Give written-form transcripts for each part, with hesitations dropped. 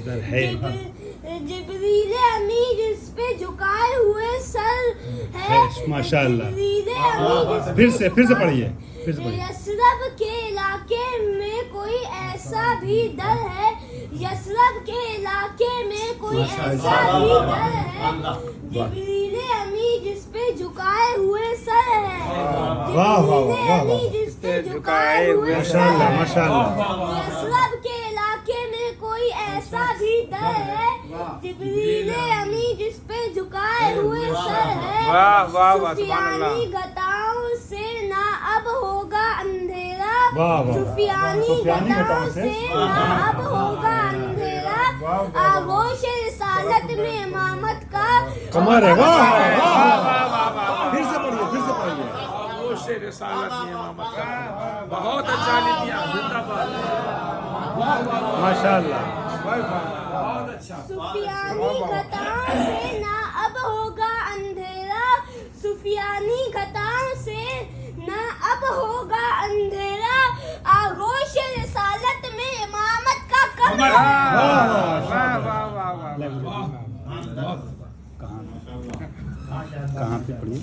در ہے. جبریل امی جس پہ جھکائے ہوئے سر ہے. ماشاء اللہ. جبریل امی جس پھر سے پڑھیے. یثرب کے علاقے میں کوئی ایسا بھی در ہے. یثرب کے علاقے میں کوئی ایسا بھی در ہے. جبریل امی جس پہ جھکائے ہوئے سر ہے. جبریل امی جس پہ جھکائے ہوئے سر ہے. یثرب کے علاقے میں کوئی ایسا بھی در ہے. جبریل امی جس پہ جھکائے ہوئے سر ہے. سفیانی گھٹاؤں سے نہ اب ہوگا اندھیرا. سفیانی گھٹاؤں سے نہ اب ہوگا اندھیرا. آغوش رسالت میں امامت کا کمر ہے. پھر سے پڑھیے. آغوش رسالت میں امامت کا. بہت اچھا لکھا. زندہ باد. ماشاء اللہ. سفیانی گھٹاؤں سے نہ اب ہوگا اندھیرا. سفیانی گھٹاؤں سے نہ اب ہوگا اندھیرا. آغوش رسالت میں امامت کا کمر. کہاں پہ پڑھیے؟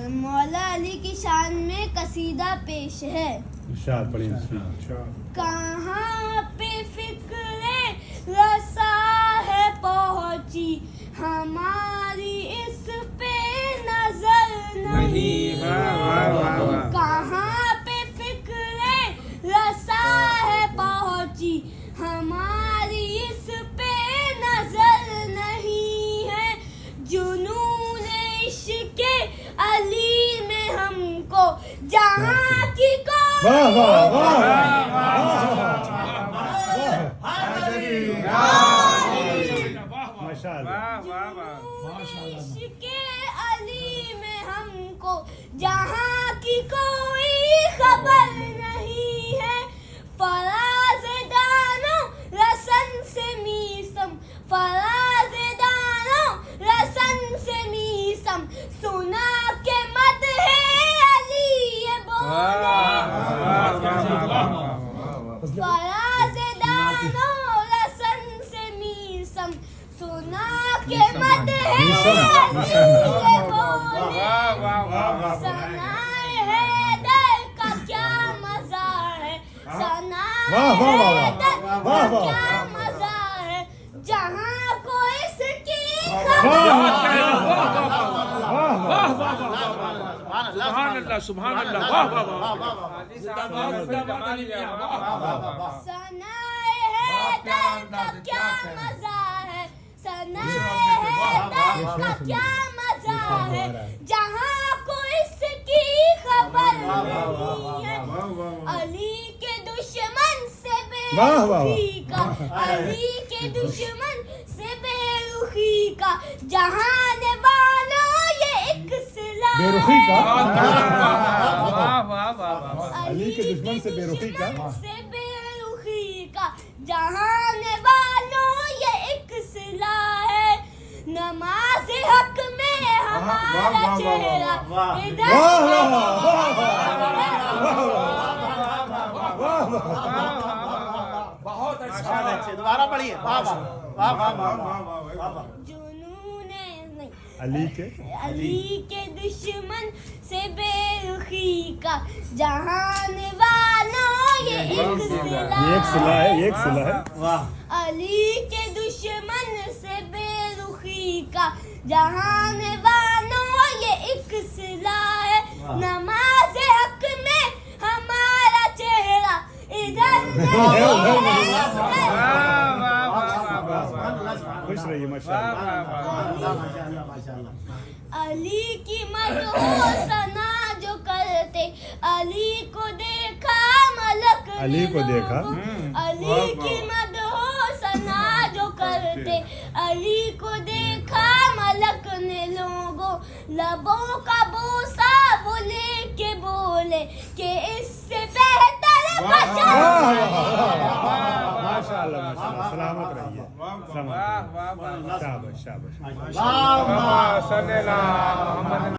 مولا علی کی شان میں قصیدہ پیش ہے. ارشاد پڑھیے. کہاں پہ فکر رسا ہے پہنچی ہماری اس پہ نظر نہیں ہے. کہاں پہ فکر رسا ہے پہنچی ہماری اس پہ نظر نہیں ہے. جنون عشق علی میں ہم کو جہاں کی علی میں ہم کو جہاں کی کوئی خبر نہیں ہے. فراز دانو رسن سے میسم. فراز دانو رسن سے میسم. سنا کے مد ہے علی یہ بولے. فراز دانو رسن سے میسم. سنا کے مد ہے علی یہ بولے. ثنائے حیدر کا کیا مزہ ہے. ثنائے حیدر کا کیا مزہ ہے. جہاں کو اس کی سبحان اللہ. واہ واہ واہ. ثنائے حیدر کا کیا مزہ ہے. ثنائے حیدر کا کیا مزہ ہے. جہاں کو اس کی خبر نہیں ہے. علی کے دشمن سے بے رخی کا. علی کے دشمن سے بے رخی کا. جہان والوں یہ ایک سلاح بے رخی کا. علی کے دشمن سے بے رخی کا. جہان والوں یہ ایک سلاح ہے. نماز حق میں ہمارا چہرہ ادھر. بہت اچھا. دوبارہ پڑھیے. جنون علی کے دشمن سے بے رخی کا. جہان والوں یہ ایک سلاح ہے. علی کے دشمن سے بے رخی کا. جہان والوں یہ ایک سلاح ہے. نماز حق میں ہمارا چہرہ ادھر. خوش رہیے. ماشاءاللہ. علی کی مدح و ثنا جو کرتے. علی کو دیکھا ملک نے. علی کو دیکھا. علی کی مدح و ثنا جو کرتے. علی کو دیکھا ملک نے لوگوں. لبوں کا بوسہ وہ لے کے بولے کہ اس سے بہتر بشر. ماشاءاللہ. سلامت رہیے. شاباش. صلی اللہ محمد.